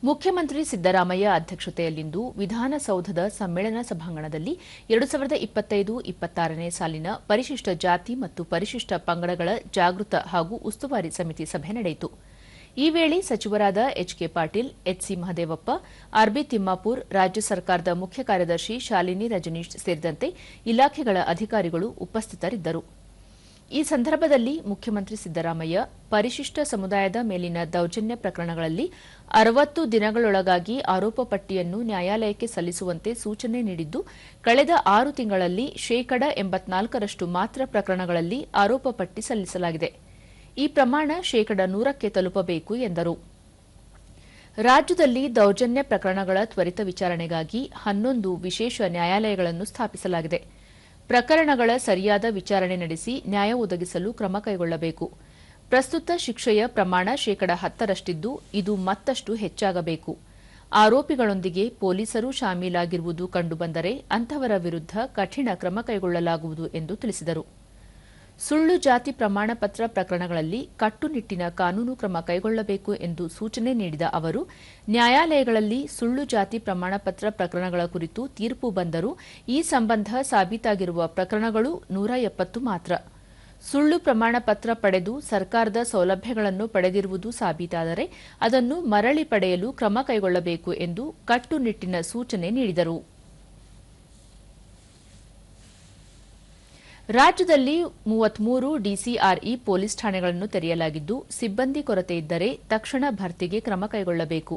ಮುಖ್ಯಮಂತ್ರಿ ಸಿದ್ದರಾಮಯ್ಯ ಅಧ್ಯಕ್ಷತೆಯಲ್ಲಿಂದು ವಿಧಾನಸೌಧದ ಸಮ್ಮೇಳನ ಸಭಾಂಗಣದಲ್ಲಿ 2025-26ನೇ ಸಾಲಿನ ಪರಿಶಿಷ್ಟ ಜಾತಿ ಮತ್ತು ಪರಿಶಿಷ್ಟ ಪಂಗಡಗಳ ಜಾಗೃತ ಹಾಗೂ ಉಸ್ತುವಾರಿ ಸಮಿತಿ ಸಭೆ ನಡೆಯಿತು. ಈ ವೇಳೆ ಸಚಿವರಾದ ಎಚ್.ಕೆ. ಪಾಟೀಲ್, ಎಚ್.ಸಿ. ಮಹದೇವಪ್ಪ, ಆರ್.ಬಿ. ತಿಮ್ಮಾಪುರ್, ರಾಜ್ಯ ಸರ್ಕಾರದ ಮುಖ್ಯ ಕಾರ್ಯದರ್ಶಿ ಶಾಲಿನಿ ರಜನೀಶ್ ಸೇರಿದಂತೆ ಇಲಾಖೆಗಳ ಅಧಿಕಾರಿಗಳು ಉಪಸ್ಥಿತರಿದ್ದರು. ಈ ಸಂದರ್ಭದಲ್ಲಿ ಮುಖ್ಯಮಂತ್ರಿ ಸಿದ್ದರಾಮಯ್ಯ ಪರಿಶಿಷ್ಟ ಸಮುದಾಯದ ಮೇಲಿನ ದೌರ್ಜನ್ಯ ಪ್ರಕರಣಗಳಲ್ಲಿ 60 ದಿನಗಳೊಳಗಾಗಿ ಆರೋಪ ಪಟ್ಟಿಯನ್ನು ನ್ಯಾಯಾಲಯಕ್ಕೆ ಸಲ್ಲಿಸುವಂತೆ ಸೂಚನೆ ನೀಡಿದ್ದು, ಕಳೆದ 6 ತಿಂಗಳಲ್ಲಿ ಶೇಕಡ 84ರಷ್ಟು ಮಾತ್ರ ಪ್ರಕರಣಗಳಲ್ಲಿ ಆರೋಪ ಪಟ್ಟಿ ಸಲ್ಲಿಸಲಾಗಿದೆ. ಈ ಪ್ರಮಾಣ ಶೇಕಡ 100ಕ್ಕೆ ತಲುಪಬೇಕು ಎಂದರು. ರಾಜ್ಯದಲ್ಲಿ ದೌರ್ಜನ್ಯ ಪ್ರಕರಣಗಳ ತ್ವರಿತ ವಿಚಾರಣೆಗಾಗಿ 11 ವಿಶೇಷ ನ್ಯಾಯಾಲಯಗಳನ್ನು ಸ್ಥಾಪಿಸಲಾಗಿದೆ. ಪ್ರಕರಣಗಳ ಸರಿಯಾದ ವಿಚಾರಣೆ ನಡೆಸಿ ನ್ಯಾಯ ಒದಗಿಸಲು ಕ್ರಮ ಕೈಗೊಳ್ಳಬೇಕು. ಪ್ರಸ್ತುತ ಶಿಕ್ಷೆಯ ಪ್ರಮಾಣ ಶೇಕಡ 10ರಷ್ಟಿದ್ದು, ಇದು ಮತ್ತಷ್ಟು ಹೆಚ್ಚಾಗಬೇಕು. ಆರೋಪಿಗಳೊಂದಿಗೆ ಪೊಲೀಸರು ಶಾಮೀಲಾಗಿರುವುದು ಕಂಡುಬಂದರೆ ಅಂತಹವರ ವಿರುದ್ಧ ಕಠಿಣ ಕ್ರಮ ಕೈಗೊಳ್ಳಲಾಗುವುದು ಎಂದು ತಿಳಿಸಿದರು. ಸುಳ್ಳು ಜಾತಿ ಪ್ರಮಾಣ ಪತ್ರ ಪ್ರಕರಣಗಳಲ್ಲಿ ಕಟ್ಟುನಿಟ್ಟಿನ ಕಾನೂನು ಕ್ರಮ ಕೈಗೊಳ್ಳಬೇಕು ಎಂದು ಸೂಚನೆ ನೀಡಿದ ಅವರು, ನ್ಯಾಯಾಲಯಗಳಲ್ಲಿ ಸುಳ್ಳು ಜಾತಿ ಪ್ರಮಾಣ ಪತ್ರ ಪ್ರಕರಣಗಳ ಕುರಿತು ತೀರ್ಪು ಬಂದರೂ ಈ ಸಂಬಂಧ ಸಾಬೀತಾಗಿರುವ ಪ್ರಕರಣಗಳು 170 ಮಾತ್ರ. ಸುಳ್ಳು ಪ್ರಮಾಣ ಪತ್ರ ಪಡೆದು ಸರ್ಕಾರದ ಸೌಲಭ್ಯಗಳನ್ನು ಪಡೆದಿರುವುದು ಸಾಬೀತಾದರೆ ಅದನ್ನು ಮರಳಿ ಪಡೆಯಲು ಕ್ರಮ ಕೈಗೊಳ್ಳಬೇಕು ಎಂದು ಕಟ್ಟುನಿಟ್ಟಿನ ಸೂಚನೆ ನೀಡಿದರು. ರಾಜ್ಯದಲ್ಲಿ 33 ಡಿಸಿಆರ್ಇ ಪೊಲೀಸ್ ಠಾಣೆಗಳನ್ನು ತೆರೆಯಲಾಗಿದ್ದು, ಸಿಬ್ಬಂದಿ ಕೊರತೆ ಇದ್ದರೆ ತಕ್ಷಣ ಭರ್ತಿಗೆ ಕ್ರಮ ಕೈಗೊಳ್ಳಬೇಕು.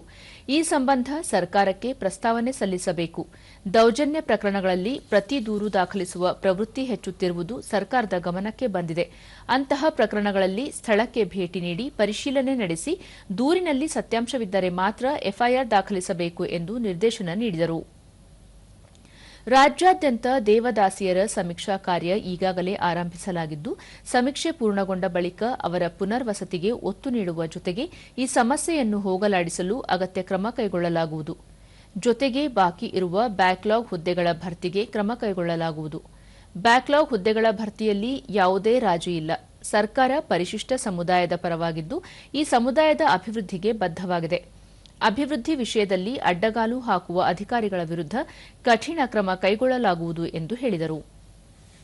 ಈ ಸಂಬಂಧ ಸರ್ಕಾರಕ್ಕೆ ಪ್ರಸ್ತಾವನೆ ಸಲ್ಲಿಸಬೇಕು. ದೌರ್ಜನ್ಯ ಪ್ರಕರಣಗಳಲ್ಲಿ ಪ್ರತಿ ದೂರು ದಾಖಲಿಸುವ ಪ್ರವೃತ್ತಿ ಹೆಚ್ಚುತ್ತಿರುವುದು ಸರ್ಕಾರದ ಗಮನಕ್ಕೆ ಬಂದಿದೆ. ಅಂತಹ ಪ್ರಕರಣಗಳಲ್ಲಿ ಸ್ಥಳಕ್ಕೆ ಭೇಟಿ ನೀಡಿ ಪರಿಶೀಲನೆ ನಡೆಸಿ ದೂರಿನಲ್ಲಿ ಸತ್ಯಾಂಶವಿದ್ದರೆ ಮಾತ್ರ ಎಫ್ಐಆರ್ ದಾಖಲಿಸಬೇಕು ಎಂದು ನಿರ್ದೇಶನ ನೀಡಿದರು. ರಾಜ್ಯಾದ್ಯಂತ ದೇವದಾಸಿಯರ ಸಮೀಕ್ಷಾ ಕಾರ್ಯ ಈಗಾಗಲೇ ಆರಂಭಿಸಲಾಗಿದ್ದು, ಸಮೀಕ್ಷೆ ಪೂರ್ಣಗೊಂಡ ಬಳಿಕ ಅವರ ಪುನರ್ವಸತಿಗೆ ಒತ್ತು ನೀಡುವ ಜೊತೆಗೆ ಈ ಸಮಸ್ಯೆಯನ್ನು ಹೋಗಲಾಡಿಸಲು ಅಗತ್ಯ ಕ್ರಮ ಕೈಗೊಳ್ಳಲಾಗುವುದು. ಜೊತೆಗೆ ಬಾಕಿ ಇರುವ ಬ್ಯಾಕ್ಲಾಗ್ ಹುದ್ದೆಗಳ ಭರ್ತಿಗೆ ಕ್ರಮ ಕೈಗೊಳ್ಳಲಾಗುವುದು. ಬ್ಯಾಕ್ಲಾಗ್ ಹುದ್ದೆಗಳ ಭರ್ತಿಯಲ್ಲಿ ಯಾವುದೇ ರಾಜಿ ಇಲ್ಲ. ಸರ್ಕಾರ ಪರಿಶಿಷ್ಟ ಸಮುದಾಯದ ಪರವಾಗಿದ್ದು, ಈ ಸಮುದಾಯದ ಅಭಿವೃದ್ಧಿಗೆ ಬದ್ಧವಾಗಿದೆ. ಅಭಿವೃದ್ಧಿ ವಿಷಯದಲ್ಲಿ ಅಡ್ಡಗಾಲು ಹಾಕುವ ಅಧಿಕಾರಿಗಳ ವಿರುದ್ಧ ಕಠಿಣ ಕ್ರಮ ಕೈಗೊಳ್ಳಲಾಗುವುದು ಎಂದು ಹೇಳಿದರು.